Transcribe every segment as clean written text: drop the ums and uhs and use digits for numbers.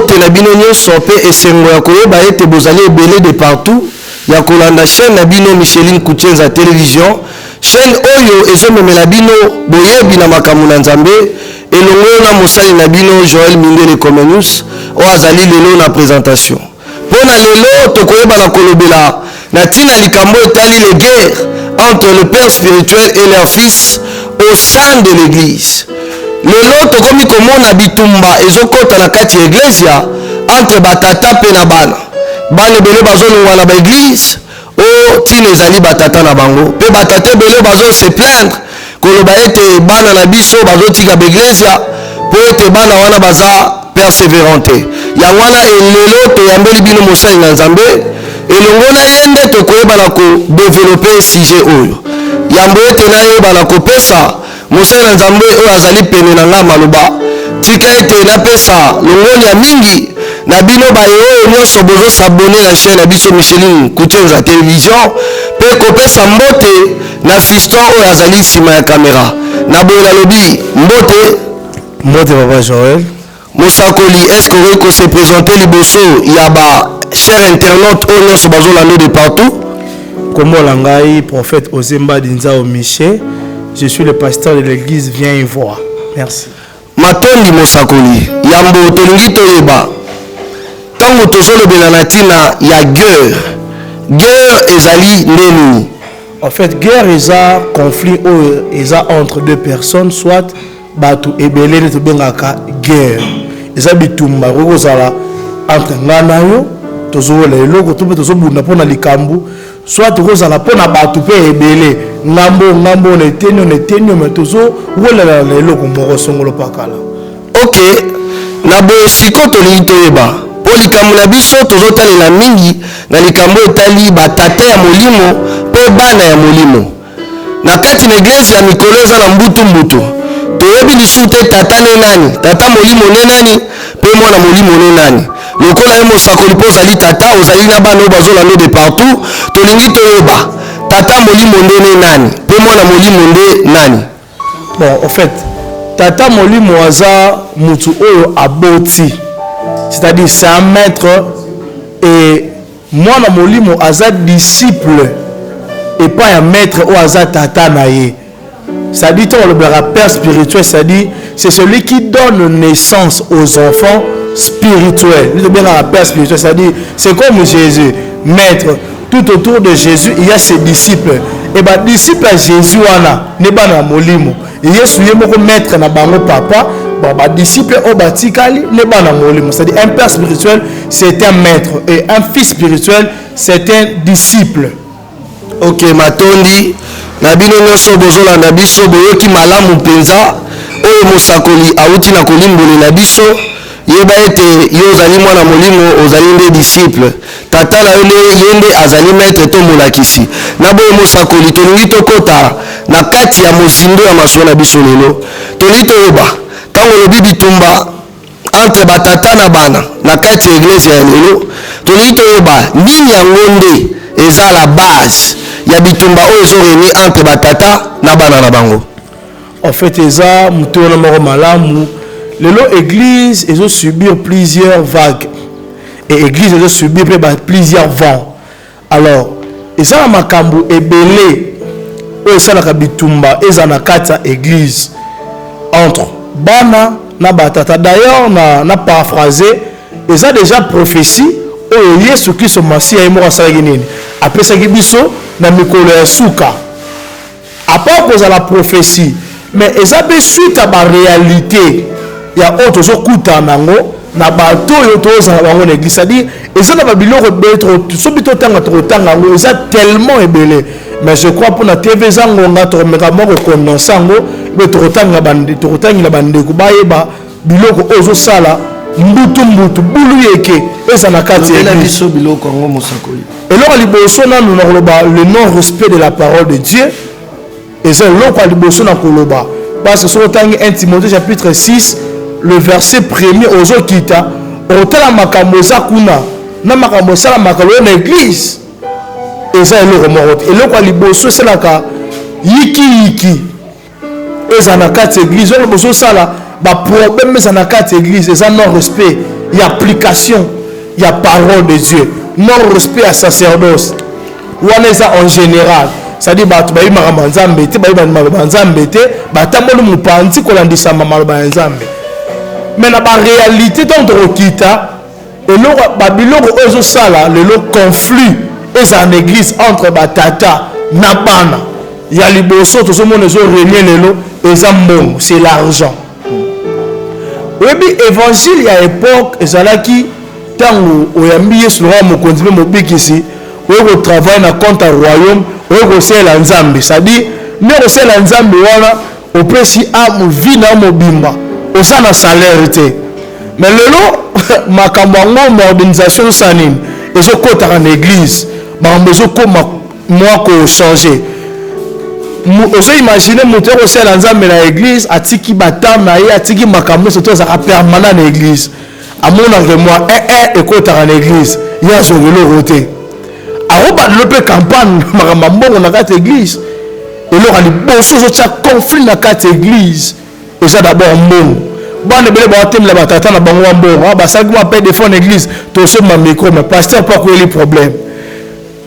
mbote na bino nyonso pe esengo ya koyeba ete bozali ebele de partout ya kolanda chaîne na bino Micheline Kuchenza télévision chaîne oyo ezomemela bino boyebi na makambo na Nzambe elongo na mosali na bino Joël Mindele Comenius o azali lelo na présentation pona lelo tokoyeba na kolobela na tina likambo etali les guerres entre le père spirituel et leur fils au sein de l'église. Lelo tokomi komona bitumba ezokota na kati ya iglesia entre batata pe na bana. Bana bele bazolungwa na ba église o tina ezali batata na bango. Pe batata bele bazo se plaindre koloba ete bana na biso bazotika ba iglesia po ete bana wana baza persévérante. Ya wana elelo toyambeli bino mosali na Nzambe elongo na yende tokoyeba na ko développer sujet oyo. Yambo ete na yeba na kopesa mosali na Nzambe oyo azali pene na nga maloba tika ete na pesa longoli ya mingi na bino baye oyo nyonso bozo s'abonner na chaîne na biso Micheline Kuchenza télévision pe kopesa mbote na fiston oyo azali sima ya kamera na boye na lobi mbote papa Joël Mosakoli est-ce qu'on se présenter liboso ya ba cher internaute oyo nyonso bazolanda de partout Kombo langai prophète Ozemba Dinzao Miché. Je suis le pasteur de l'église Viens y voir. Merci. Matondi Mosakoli yambo tolingi toyeba tango tozolobela na tina ya guerre ezali neni. En fait guerre eza conflit eza entre deux personnes soit batu ebele to bengaka guerre eza bitumba kozala entre ngana yo tozola eloko to tozobunda pona likambu soit kozala pona batu pe ebele ngambo ne tenyo mais tozo rola la eloko moko songolo pakala. OK na bo siko tolingi toyeba po likambo na biso tozotalela mingi na likambo etali batata ya molimo pe bana ya molimo na kati na église ya mikolo eza na mbutu toyebi lisu te tata ne nani tata molimo ne nani pe mwana molimo ne nani lokola ye Mosakoli po ozali tata ozali na bana oyo bazolanda de partout tolingi toyeba tata molimo nde ne nani pe mwana molimo nde nani. Bon en fait tata molimo aza mutu oyo aboti c'est-à-dire c'est un maître et mwana molimo aza disciple et pas un maître ou aza tata na ye. C'est-à-dire le père spirituel, c'est-à-dire c'est celui qui donne naissance aux enfants spirituels. Le père spirituel, c'est-à-dire c'est comme Jésus, maître. Tout autour de Jésus, il y a ses disciples. Et bien, disciples à Jésus, ne pas na molimo. Il y a celui qui maître na bango papa. Bon, disciple au batikali ne pas na molimo. C'est-à-dire un père spirituel, c'est un maître, et un fils spirituel, c'est un disciple. OK, matondi. Na bino nyonso bozolanda biso boyoki malamu mpenza oyo Mosakoli auti na kolimboli na biso yeba ete yo ozali mwana molimo ozali nde disciple tata na yo yende azali maître to molakisi na boye Mosakoli tolingi tokota na kati ya mozindo ya masuwa na biso lelo tolingi toyeba ntango olobi bitumba entre batata na bana na kati ya eglise ya lelo tolingi toyeba nini yango nde eza la base ya bitumba oyo ezoremi entre batata na bana na bango. En fait eza mutona moko malamu lelo église ezo subir plusieurs vagues et église ezo subir plusieurs vents. Alors eza makambo ebele oyo esalaka bitumba eza na kati ya église entre bana na batata. D'ailleurs na paraphraser eza déjà prophétie oyo Yesu Kristo Masiya ye moko asalaki nini apesaki biso na mikolo ya suka apa kozala prophétie mais eza be suite à ba réalité ya auto zokuta nango na bato yo tozala bango na église, c'est-à-dire eza na babiloko betro sobi to tanga ngo eza tellement ebele mais je crois pour na TV zangonga to meka moko condensé ngo be to tanga bande to tangila bande ko bayeba biloko ozo sala mbutu bulu yeke eza na kati ya biso biloko ngo Mosakoli. Et là liboso na nous le non respect de la parole de Dieu et c'est là liboso na koloba parce que sur tangi 1 Timothée chapitre 6 le verset premier ozo kita otala makambo za kuna na makambo sala makambo na église et ça le remorot et là liboso c'est la ka yiki eza na kati église on liboso sala ba problème eza na kati église eza non respect il y a application, il y a parole de Dieu, non respect à sacerdoce. Ou en général, c'est-à-dire que tu vas Nzambe, tu vas Nzambe, tu vas mupanzi kolandisa maloba Nzambe. Mais la réalité dans le kita, et le biloko ozo sala, le conflit est en église entre batata na bana. Il y a les bosso, tout ce monde est régné lelo, et c'est l'argent. Oui, évangile il y a époque, et ça là qui tant où y a mis sur le continent mobile ici. On travaille dans compte royaume, on sait la Nzambe, c'est-à-dire mais on sait la Nzambe voilà, on peut si à vie na mobimba, on s'en a salaire mais le lot ma kambango organisation sanine, et ce côté en église, ma besoin comme moi qu'on changer. Vous imaginez monter au sait la Nzambe na église, atiki batam na ye, atiki makambo surtout ça permanent na église. À mon avis moi et côté en église, il y a son roté. Aroba le campagne makambo na carte église et là ali bosso zo conflit na carte église et ça d'abord mbongo bana bele ba thème la batata na bango mbongo ba ça qui m'appelle des fois en église to so ma micro mais pasteur pas quoi les problèmes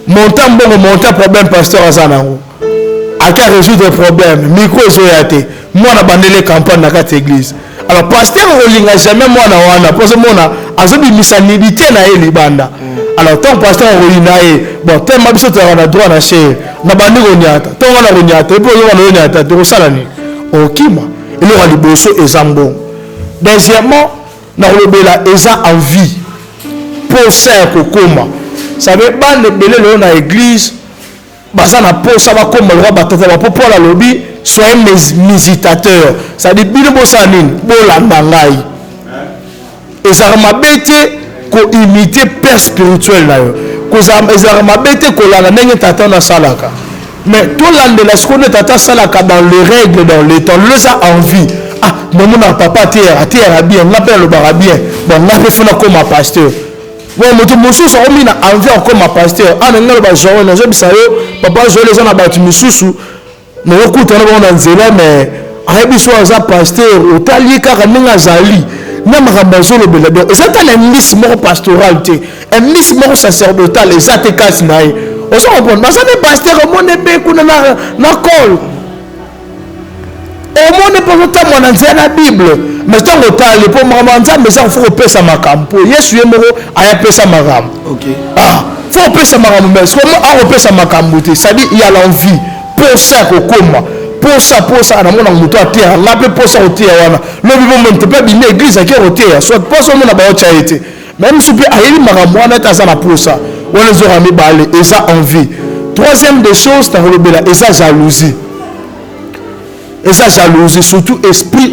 montant mbongo montant problème pasteur azanango aka résoudre problème micro zo yaté moi na bandele campagne na carte église alors pasteur olinga jamais moi na wana parce que moi na azobi misanidité na eli banda. Alors tant pasteur Roinae, bon tellement biso tu as droit na cher, na bandi ronyata, tant on a ronyata, et puis on a ronyata, tu salani. Okima, et là les bosso et zambon. Deuxièmement, na robela eza envie pour faire kokoma. Ça veut pas le belé le na église, basa na pour ça va comme le roi batata va pour la lobby, soyez mes visitateurs. Ça dit bino bosanine, bola ndangai. Et ça m'a bêté ko imiter père spirituel là ko za mabete ko la ndenge tata na salaka mais tout l'ande la skone tata salaka dans les règles dans les temps le ça envie ah mon papa terre bien l'appelle le bar bien bon on a fait na comme pasteur bon moto mususu omi na envie comme pasteur ah ngalo ba jowe na zo bisayo papa jowe les na batu mususu na okuta na bona nzela mais ayebi so za pasteur otali kaka ninga zali na makambazo bela donc ça t'a un mission pastoral un mission sacerdotal et ça te casse naï on se comprend mais ça n'est pasteur au monde be kuna na col au monde pas autant mon ancien la bible mais tant autant les pour mamanza mais ça faut pesa makampo yesu yemero aya pesa makam OK ah faut pesa makam mais comment a pesa makambo ça dit il y a l'envie pour ça ko koma pour ça na mona muto atia la pe pour ça otia wana le bibo monte pas bien église qui otia soit pour ça mona ba otia été même si pe ayeli makamwana ta ça na pour ça on les aura mis balé et ça envie. Troisième des choses ta robela et ça jalousie surtout esprit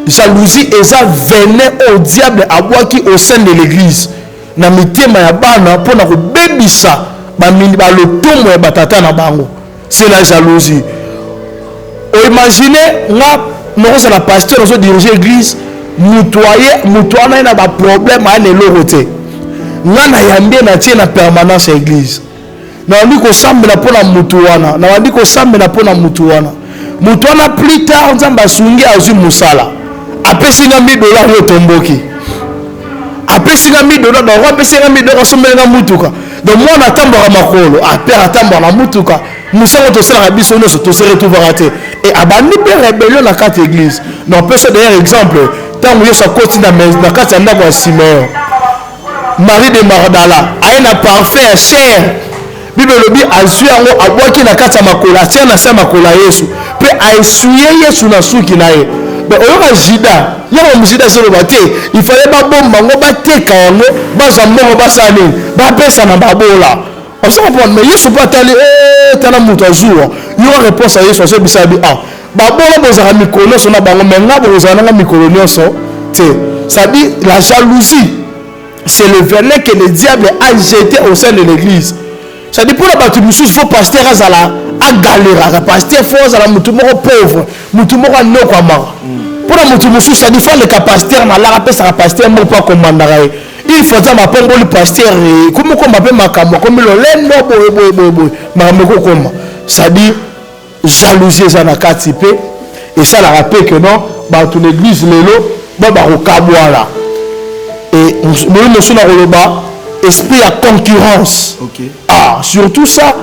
jalousie et ça venait au diable à boire qui au sein de l'église na mitema ya bana pour na ko bebisa ba mini ba le tomo ya batata na bango c'est la jalousie. Imaginez, nous sommes la pasteur, nous sommes diriger l'église, nous avons un problème à l'éloigner. Nous avons une permanence à l'église. Nous avons dit que nous avons la mutuana. Nous avons dit que nous avons la mutuana. Mutuana plus tard, nous avons sungi à Ozu Musala. Après, si nous avons $, nous avons tomboki. Après, si nous avons $, nous avons $, mutuka. Donc, moi, on attend makolo. Après, attend la mutuka. Nous sommes tous là, nous sommes tous ratés. Et abandonner la rébellion dans la carte église. Nous on peut se donner un exemple. Tant que nous sommes côté dans la carte de Simeon, Marie de Magdala, a un parfait cher. Bible le dit, a joué à boire qui na carte à makola, tiens na sa makola Yesu. Puis a essuyé Yesu na souki na ye. Mais on a Jida, il y a un Jida sur le bateau. Il fallait pas bon, mango batte kaongo, bazambo basani, bapesa na babola. On se comprend, mais Yesu pas allé, t'as la moto à jour. Il y a une réponse à Yesu, c'est ça. Ah, babola bozara mikolo, son abango, mais nga bozara nga mikolo nyonso. Ça dit la jalousie, c'est le venin que le diable a jeté au sein de l'église. Ça dit pour la batu musu, faut pasteur azala a galera, pasteur faut azala mutu moko pauvre, mutu moko no kwa mara. Pour la mutu musu, ça dit faut le pasteur na la rappel ça pasteur mo pas commandera. Il faut ça m'apprendre le pasteur comment on m'appelle makambo comme le lendo boy makambo comme ça dit jalousie ça na katipé et ça la rappelle que non ba toute l'église lelo ba ba okabwala mosu na koloba esprit ya concurrence. Ah, surtout ça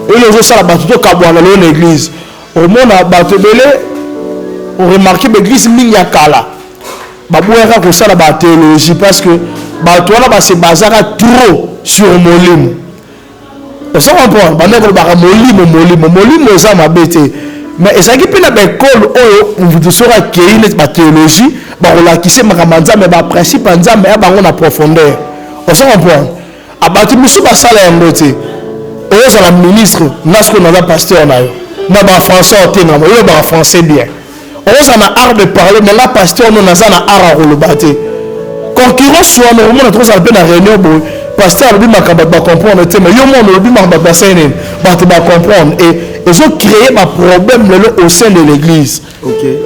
et les autres ça bato to kabwana lo na église au mona bato belé on remarqué l'église mingi ya kala babouera ko ça la théologie parce que bato wana ba se bazaka trop sur molimo. On s'en comprend ba ndeko ba molimo za mabete mais ezaki pe na ba école oyo vous sera kéine ba théologie ba relakise makamanza mais ba principe nzambe ya bango na profondeur. On s'en comprend abati misu ba sala ya ngote oyo la ministre nasko na pasteur na yo na ba français otenga mo yo ba français bien oyo na art de parler mais la pasteur no na art a kolobate concurrence soit no mo na trop ça pe na réunion bo pasteur bi makamba ba comprendre te mais yo mo no bi makamba ba sene ba te ba comprendre et ils ont créé un problème au sein de l'église.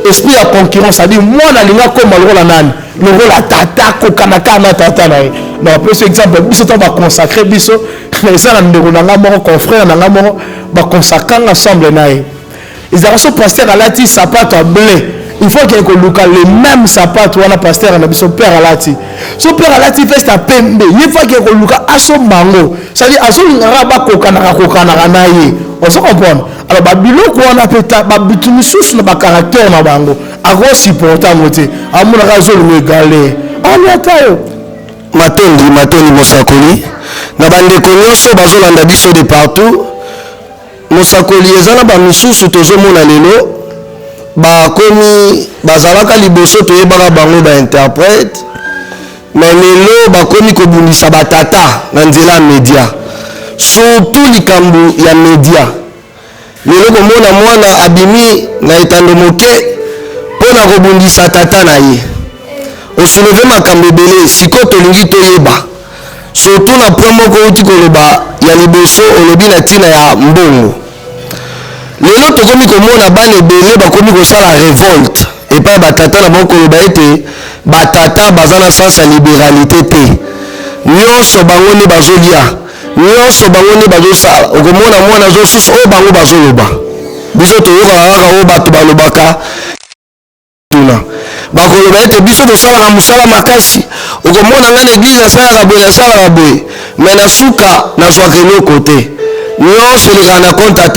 Esprit de concurrence, c'est-à-dire moi na linga comme le rôle nani le rôle à tata kokanaka na tata na non après ce exemple biso on va consacrer biso mais ça na ndeko na ngamo confrère na ngamo ba consacrer ensemble na ils ont ce pasteur alati sapato à blé il faut qu'il y ait les mêmes sapato wana pasteur na biso père alati so père alati veste à pembe il faut qu'il y ait aso mango c'est-à-dire aso ngara ba kokana na ye on se comprend alors babiloko wana peta babituni sous na ba caractère na bango ako supporter moté amuna razo le galé anyatayo matondi mosakoli na bandeko nyonso bazolanda biso de partout mosakoli ezana ba misusu tozomona lelo bakomi bazalaka liboso toyebaka bango ba interprète mais lelo bakomi kobundisa batata na nzela ya media surtout likambo ya media lelo komona mwana abimi na etando moke mpona kobundisa tata na ye osuleve makambo ebele siko tolingi toyeba surtout na point moko outi koloba ya liboso olobi na ntina ya mbongo lelo tokomi komona bana ebele bakomi kosala révolte epai batata na bango koloba ete batata baza na sens ya libéralité te nyonso bango nde bazolia nyonso bango nde bazosala okomona mwana azosusu oyo bango bazoloba biso toyokaka kaka oyo bato balobaka tuna bakoloba ete biso tosalaka mosala makasi okomona nga na eglize nasalaka boye me na suka nazwaka eloko te nyonso elekaka na konte ya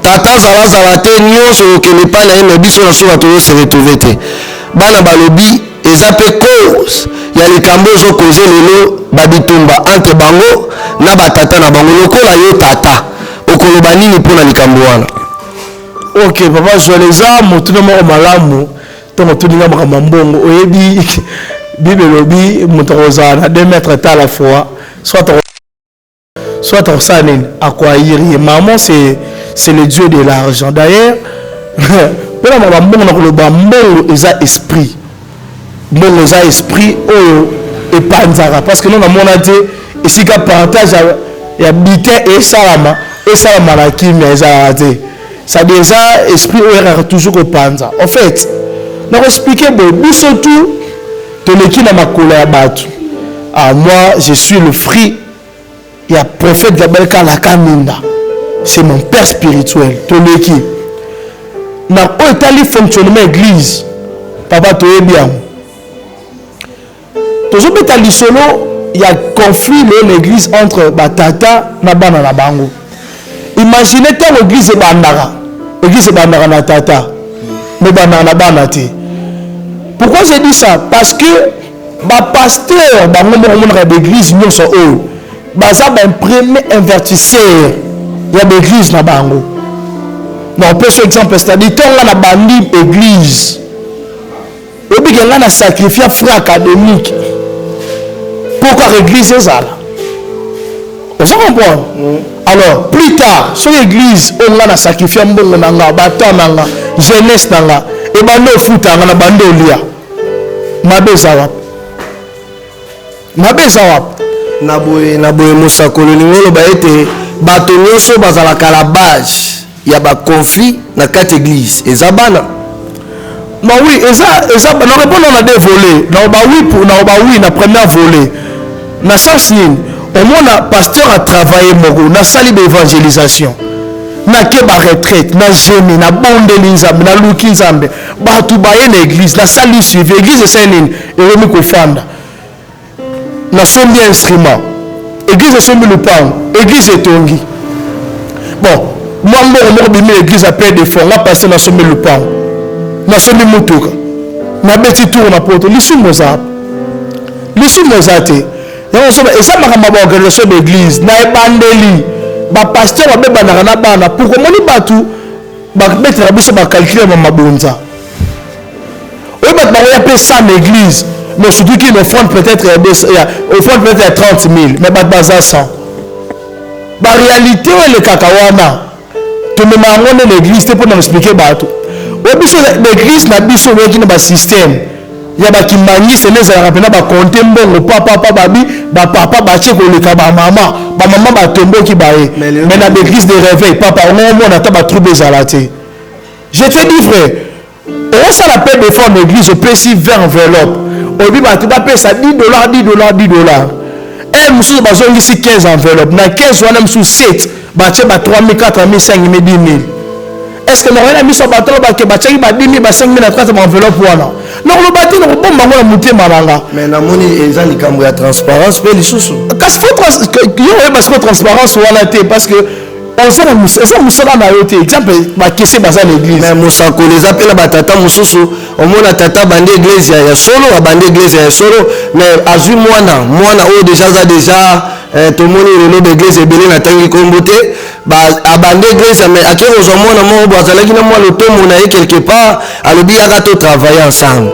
tata zalazala te nyonso okende epai na ye me biso na suka tozose retrouve te bana balobi eza mpe cause ya likambo ezokoze lelo babitumba entre bango na batata na bango lokola yo tata okoloba nini mpona likambo wana. Ok papa joaleza motuna moko malamu ntongo toninga makambo mbongo oyebi bible elobi moto akozala na 2 mètres ta à la fois soit akosala nini akoayiri maman c'est le dieu de l'argent d'ailleurs mpona makambo mbongo na koloba mbongo eza esprit mbongo eza esprit oyo epanzaka parce que nona mona te esika partage ya bite esalama na kimia ezalaka te c'est-à-dire eza esprit oyo ekaka toujours kopanza en fait nakoexplike boye biso tout toleki na makolo ya bato moi je suis le fruit ya prophète Gabriel Kalaka Minda c'est mon père spirituel toleki na oyo etali fonctionnement église papa toyebi yango tozobeta lisolo ya conflit lelo na église entre batata na bana na bango. Imaginez tant l'église bandara na tata mais bandara bana te. Pourquoi je dis ça? Parce que ba pasteur ba momo na l'église nyonso oyo baza ba premier investisseur ya l'église na bango. Non peut ce exemple c'est-à-dire tonga na bandi église obigenga na sacrifier frais académique pourquoi l'église est là. On se comprend? Alors, plus tard, sur l'église, on a sacrifié un bon nanga, bâton nanga, jeunesse nanga, et bando foot nanga, bando lia. Mabe zawap. Naboye mosakolo ningolo ba ete bato nyonso bazala calabage ya ba conflit na kati église ezabana. Non oui, eza na répondre na deux volets. Na ba oui pour na ba oui na première volet. Na sens nini? Au moins le pasteur a travaillé moko na sali d'évangélisation na ke ba retraite na jeune na bonde linzambe na luki nzambe ba tu ba ye na église na sali suivi église c'est nini et remi ko fanda nasombi instrument église esombi lupango église etongi bon moi mboko bimi église appelle des fonds nga passer nasombi lupango nasombi mutuka nabeti tour na poto lisumu za te yango soba eza makambo ba organisation d'église na ebandeli ba pasteur babebanaka na bana pour komoni batu bakobetela biso bakalcule ma mabonza oyo bato bakoya mpe 100 na église mais surtout qu'il offrande peut-être à 30 000 mais bato baza 100 baréalité oyo elekaka wana tomema yango nde l'église te mpo na explike bato oyo biso l'église na biso oyoki na basystème ya bakimangisi ene ezalaka mpena bakonte mbongo papapa babi bapapa batie koleka bamama batomboki baye mais na l'église de réveil papa omona ata batrouble ezala te je te dis frère osala mpe defort na église opesi 20 enveloppe oyebi bato bapesa $10 e mosusu bazongisi 15 enveloppe na 15 wana mosusu 7 batie ba 3 000 4 000 5 000 10 000 est-ce que nakoyena biso bato bake batiaki ba 10 000 ba 5 000 na 3 enveloppe wana nakoloba te nakobomba ngo na motema nanga mais namoni eza likambo ya transparence mpe lisusu kasi yo oyeba siko transparence wana te parce que eza mosala na yo te exemple bakese baza l'église mais mosakoli eza mpe na batata mosusu omona tata bandi église ya solo abandi église ya solo mais azwi mwana oyo déjà aza déjà tomoni lelo baeglise ebele natangi kombo te abandi église mais ake kozwa mwana moko bo azalaki na mwa lotomo na ye quelque part alobi yaka to travailler ensemble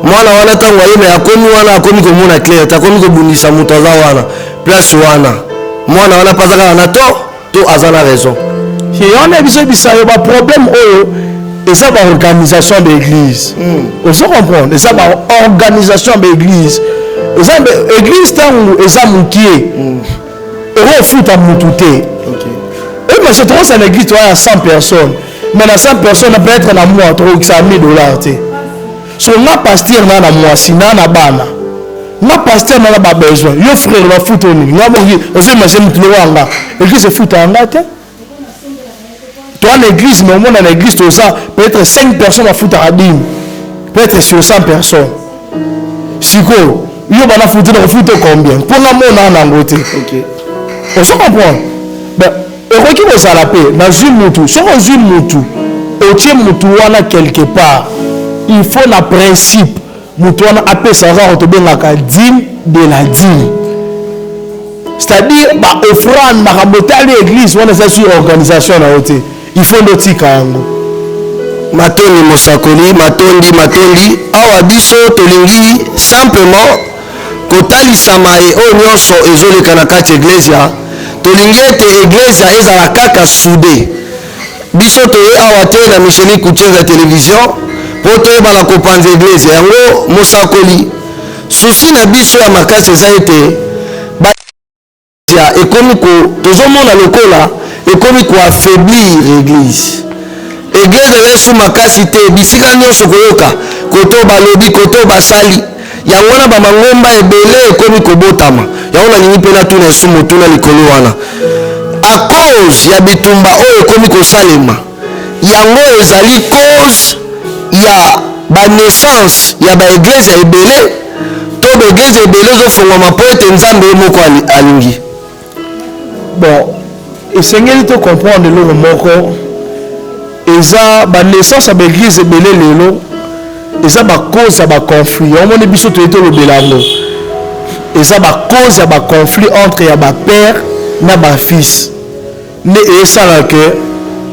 mwana wana ntango aye mais akomi wana akomi komona clair takomi kobundisa moto aza wana place wana mwana wana mpe azakaka na to aza na raison wana biso ebisa yo baproblème oyo eza baorganisation d'église ozo comprendre eza baorganisation d'église eza église ntango eza mokie ekofuta mutu te parce que tokosala na église toya 100 personnes mais na 100 personnes peut-être na mois tokokisa $1000 te so nga paster na mwasi na bana nga paster na babesoin yo frère bafuta nini nga bongi ozimagine mutu wanga église efuta yanga te toi na église mais omona na église toza peut-être 5 personnes bafutaka dime peut-être sur 100 personnes sikoyo yo bana futa na kofuta combien mpo nga mona nango te ozo comprendre ekoki kozala mpe nazwi mutu soki ozwi mutu otie mutu wana quelque part il faut na principe mutu wana apesaka tobengaka dîme de la dîme c'est-à-dire baoffrande makambo etali église wana eza sur organisation na yo te il faut ndotika yango matondi mosakoli matondi awa biso tolingi simplement kotalisama oyo nyonso ezoleka na kati eglesia tolingi ete eglesia ezala kaka sude biso toye awa te na Micheline Couture ya télévision mpo toyebana kopanza eglesia yango mosakoli susi na biso ya makasi eza ete ekomi tozomona lokola ekomi koaffaiblir église yesu makasi te bisika nyonso koyoka koto balobi koto basali yango wana bamangomba ebele ekomi kobotama yango nalingi mpe natuna esu motuna likolo wana a cause ya bitumba oyo ekomi kosalema yango ezali cause ya banaissance ya baeglise ebele to baeglise ebele ezofungwama mpo ete nzambe ye moko alingi bon esengeli to comprendre eloko moko eza banaissance ya baeglise ebele lelo eza bacause ya baconflit omoni biso toye tolobela yango eza bacause ya baconflit entre ya bapère na bafils nde esalaka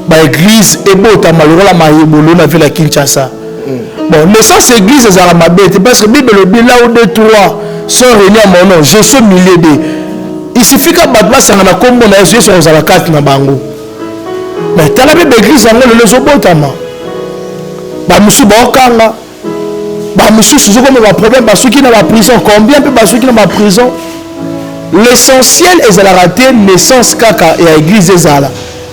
baeglise ebotama lokola mayebolo na ville ya Kinshasa bon naissance église ezala mabe te parce que bible elobi là où 2 3 sont réunis en mon nom je suis au milieu d'eux il suffit que bato basangana kombo na yesu kozala kati na bango mais tala mpe baeglise yango lelo ezobotama bamosusu baokanga bamosusu ezokoma baproblème basuki na baprison combien mpe basuki na baprison l'essentiel ezalaka te naissance kaka ya église ezala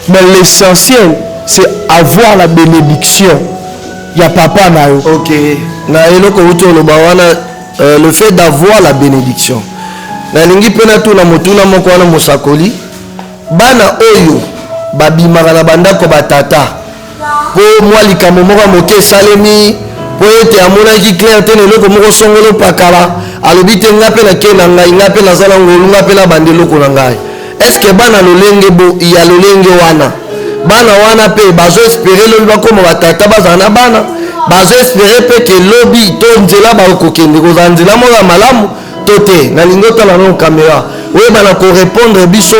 mais l'essentiel c'est avoir la bénédiction ya papa na yo ok na eloko uti oloba wana le fait d'avoir la bénédiction nalingi mpe natuna motuna moko wana mosakoli bana oyo babimaka na bandako batata mpo mwa likambo moko moke esalemi po ete amonaki clair te eloko moko songolo pakala alobi te nga mpe nake na ngai nga mpe nazala ngolu nga mpe nabanda eloko na ngai. Estce bana lolenge ya lolenge wana bana wana mpe bazoespere lobi bakoma batata bazala na bana bazoespere mpe ke lobi to nzela bakokende kozala nzela moko ya malamu to te. nalingi otala no kamera oyebana korépondre biso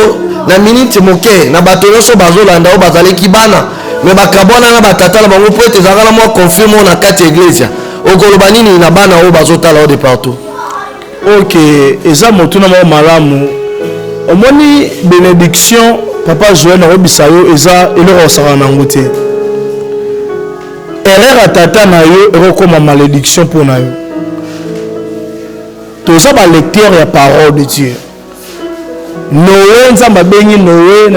na minute moke na bato nyonso bazolanda oyo bazalaki bana me bakabwana na batata na bango po ete ezalaka na mwa confirme na kati ya eglesia okoloba nini na bana oyo bazotala oyo de partout. Ok, eza motuna moko malamu omoni bénédiction papa Joël nakobisa yo eza eloko osala nango te. Erreur ya tata na yo ekokoma malédiction mpo na yo. Toza balecteur ya parole de Dieu. Noé nzambe abengi Noé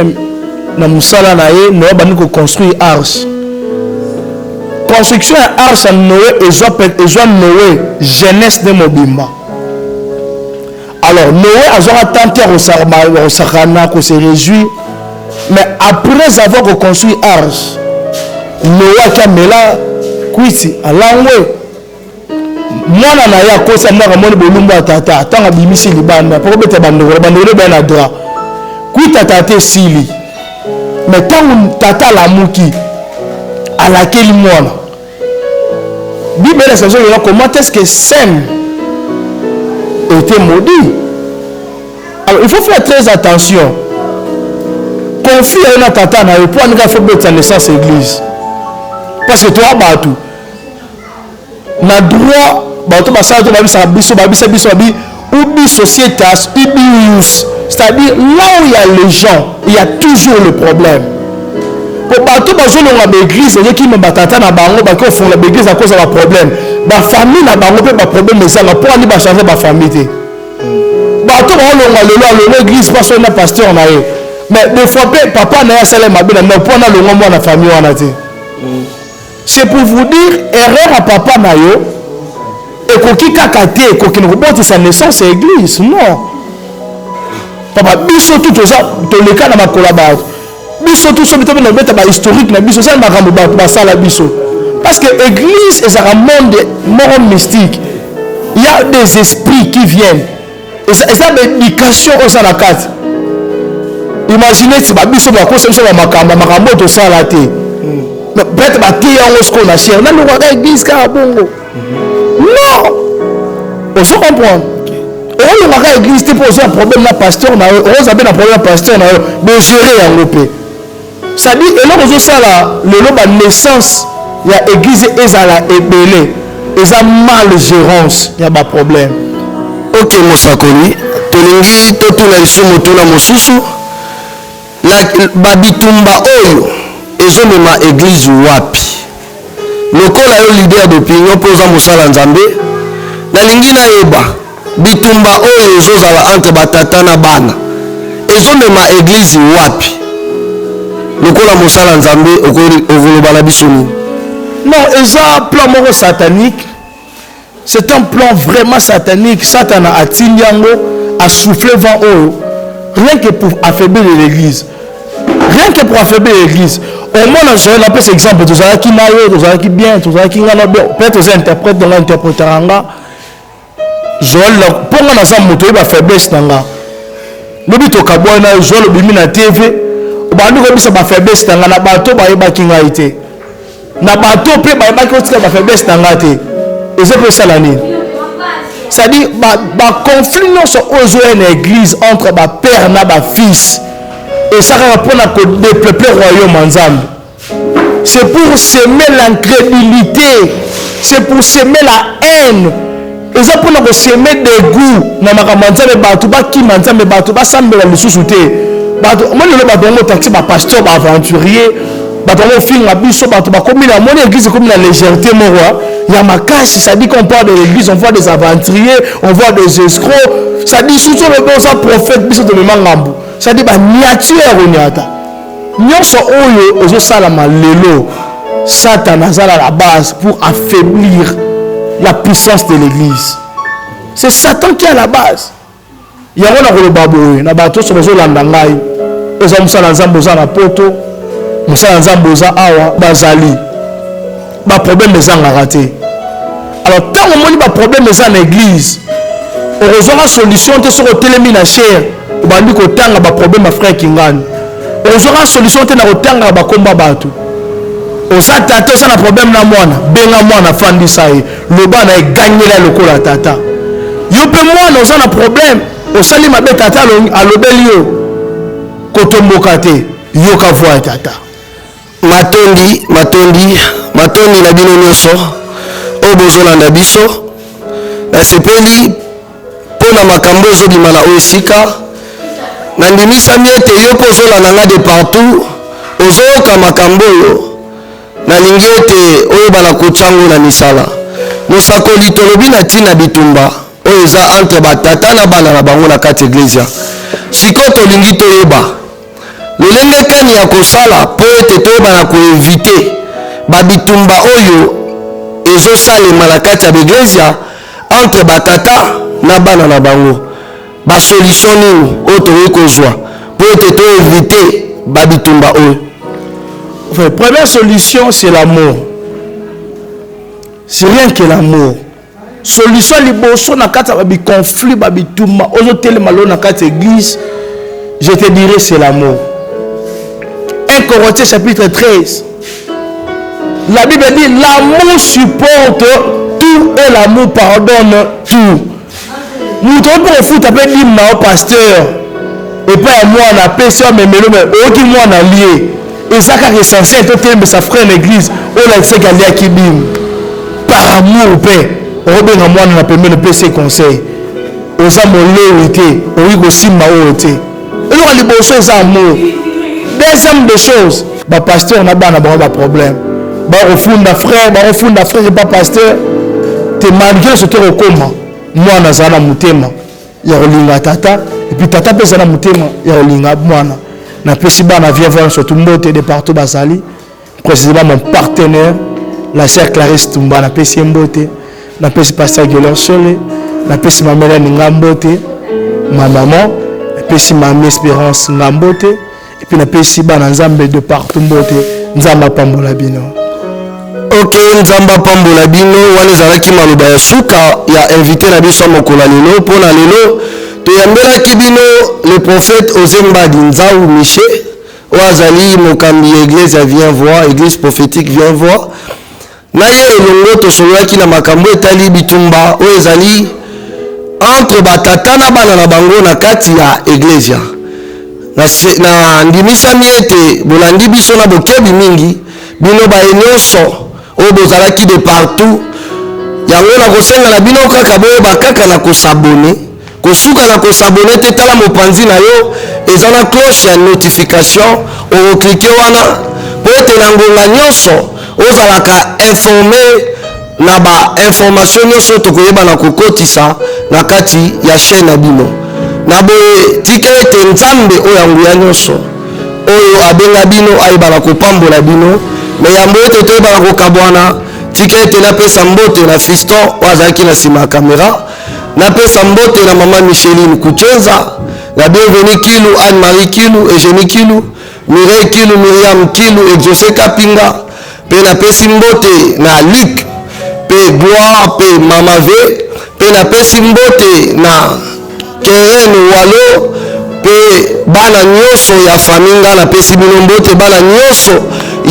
na mosala na ye Noé bandi koconstruire arche. Construction ya arche ya Noé ezwa Noé jeunesse de mobimba. Alors Noé a tenté de se réjouir, mais après avoir construit arche, Noé qui a mis là, kwiti alangwe mwana na ya kosa ndaka moni bolumba tata tanga bimisi libanda poko beta bandoro bana dra kwita tata sili mais tangu tata la muki alakeli mwana Bible la saison comment est-ce que Sem était maudit. Alors il faut faire très attention. Confie à une tata na pour ne pas faire naissance église. Parce que toi batou na droit batou basala to babisa biso ubi sociétas ubius, c'est-à-dire là où il y a les gens, il y a toujours le problème. Pour batou bazolonga l'église, et qui me batata na bango ba ko font l'église à cause de la problème. Ba famille na bango pe ba problème mais ça na pour aller ba changer ba famille. Batou bazolonga l'église parce que na pasteur na ye. Mais des fois papa na ya sala mabina na pour na longa moi na famille wana te. C'est pour vous dire erreur à papa na yo et koki kakate koki no sa naissance église non. Papa biso tout ça to le cas na makola ba. Biso tout ça bito na beta ba historique na biso ça na makambo ba sala biso. Parce que église est un monde moral mystique. Il y a des esprits qui viennent. Et ça l'éducation au ça la carte. Imaginez si ba biso ba ko ça ba makambo to sala te. Peut-être que tu as cher. Non, l'église qui a bongo. Non. On se comprend. On a l'église qui pose un problème na pasteur na on a un problème pasteur na de gérer en Europe. Ça dit et là on ça là le naissance il y a église ezala ebelé. Ils ont mal gérance, il y a pas problème. OK Mosakoli, tolingi totuna lisumu tuna mosusu la babitumba oyo ezomema église wapi lokola yo leader d'opinion poza mosala nzambe nalingi nayeba bitumba oyo ezozala entre batata na bana ezomema église wapi lokola mosala nzambe okoloba na biso nini? Non, eza plan moko satanique. C'est un plan vraiment satanique. Satan a atteint yango a soufflé vent oyo rien que pour affaiblir l'église. Rien que pour affaiblir l'église. Au moins, je vais appeler cet exemple. Tous ceux qui n'aillent, tous ceux qui bien, tous ceux qui n'ont bien. Peut-être que vous interprètez dans l'interprétation. Joël, pour moi, dans un moto, il va faire baisse dans la. Le but au Cabo, il a Joël, il a TV. Il va faire baisse dans la bateau, il va faire été. Na bateau, il va faire baisse dans la té. Et c'est pour ça l'année. C'est-à-dire, il conflit dans une église entre le père et le fils. Et ça va prendre à dépeupler le royaume en Zambie. C'est pour semer l'incrédulité. C'est pour semer la haine. Et ça pour nous semer des goûts. Dans ma campagne, les bateaux, qui mangeent les bateaux, pas ça me le sous-souté. Moi, le bateau, taxi, pasteur, aventurier, bateau, film, abisso, bateau, comme il a mon église, comme la légèreté, mon roi. Il y a ma cache, ça dit qu'on parle de l'église, on voit des aventuriers, on voit des escrocs. Ça dit surtout le bon prophète, biso de Mangambu. Ça dit, niature onyata. Nyonso oyo ozo salama lelo. Satan a la base pour affaiblir la puissance de l'église. C'est Satan qui est à la base. Il y a un le babou, na bato so bezo landa ngai. Oza musala nzambo za na poto. Musala nzambo za awa bazali. Ba problème ezanga raté. Alors tant que on a problème dans l'église, on a une solution sur le télémine à chair, on a dit qu'on a un problème à frère Kingan. On a une solution sur le télémine à combat batu. On s'attend à un problème na moi, ben na moi na fandi sai, le ban a gagné la lokola tata. Yo pe moi nous a un problème, on sali ma be tata à l'obelio. Kotomboka te, yo ka voix tata. Matondi na bino nyonso o bozolanda biso nasepeli mpona makambo ezobima na oyo esika nandimisami ete yo mpo ozolanda nga de partout ozoyoka makambo oyo nalingi ete oyebana kotyango na misala mosakoli tolobi na ntina bitumba oyo eza entre batata na bana na bango na kati eglizia sikoyo tolingi toyeba lolenge kani ya kosala mpo ete toyebana koinvite babitumba oyo ezosalema na kati ya baeglizia entre batata na bana na bango basolution nini oyo tokoki kozwa mpo ete toinvite babitumba oyo. Enfin, première solution, c'est l'amour. C'est rien que l'amour. Solution, liboso na kati ya conflit, babituma, ozotele malo na kati église, je te dirais c'est l'amour. 1 Corinthiens chapitre 13. La Bible dit l'amour supporte tout et l'amour pardonne tout. Nous devons pour foutre un peu d'hymne au pasteur. Et pas à moi, on a péché, mais aucun moi on a lié. Et ça qui est censé être mais ça frère l'église, on a fait gagner à Kibim. Par amour, père, on a bien moi on a permis de péché conseil. On a mon été, on a aussi ma été. Et nous on a besoin de amour. Deuxième des choses, le pasteur n'a pas de problème. Au fond d'un frère, et pas pasteur, tu es malgré ce que tu recommandes. Moi, je suis mutema, il y a un tata, et puis tata peut être mutema, il y a un mwana. Na pesi bana vient voir surtout mbote de partout basali, précisément mon partenaire, la sœur Clarisse Tumba, na pesi mbote, na pesi pasteur Guélor Solé, na pesi ma mère Ngambote, ma maman, na pesi ma Espérance Ngambote, et puis na pesi bana Nzambe de partout mbote, Nzamba pambola bino. Ok, Nzamba pambola bino, wana ezalaki maloba ya suka ya invité na biso mokolo lelo mpona lelo toyambelaki bino le prophète Ozembadi Nzau Miché oazali mokambi église ya vient voir église prophétique vient voir na ye elongo tosololaki na makambo etali bitumba oyo ezali entre batata na bana na bango na kati ya église na ndimisami ete bolandi biso na bokebi mingi bino baye nyonso oyo bozalaki de partout yango na kosenga na bino kaka boyeba kaka na kosabone kosuka na kosabone te tala mopanzi na yo eza na cloche ya notification okoklike wana po ete na ngonga nyonso ozalaka informe na bainformation nyonso tokoyeba na kokotisa na kati ya chaîne na bino na boye tika ete nzambe oyo anguya nyonso oyo abenga bino ayebana kopambola bino me yambo ete toyebana kokabwana tika ete napesa mbote na fiston oyo azalaki na nsima ya kamera napesa mbote na mama Micheline Kuchenza la bienvenue Kilu Anne-Marie Kilu Eugénie Kilu Mireille Kilu Myriam Kilu Exaucé Kapinga pe napesi mbote na Luc pe Gloire pe Mama V pe napesi mbote na Keren Walo pe bana nyonso ya faminga napesi bino mbote bana nyonso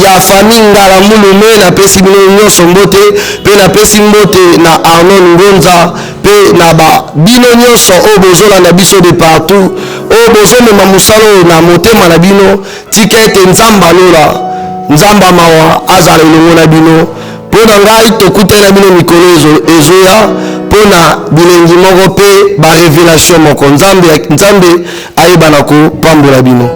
ya faminga la mulume napesi bino nyonso mbote pe napesi mbote na Arnon Ngonza pe na ba bino nyonso oyo bozolanda biso de partout oyo bozomema mosala oyo na motema na bino tika ete nzambe alola nzamba mawa azala elongo na bino mpo na ngai tokutana bino mikolo ezoya mpo na bilengi moko mpe barevelation moko nzambe ayebana kopambola bino.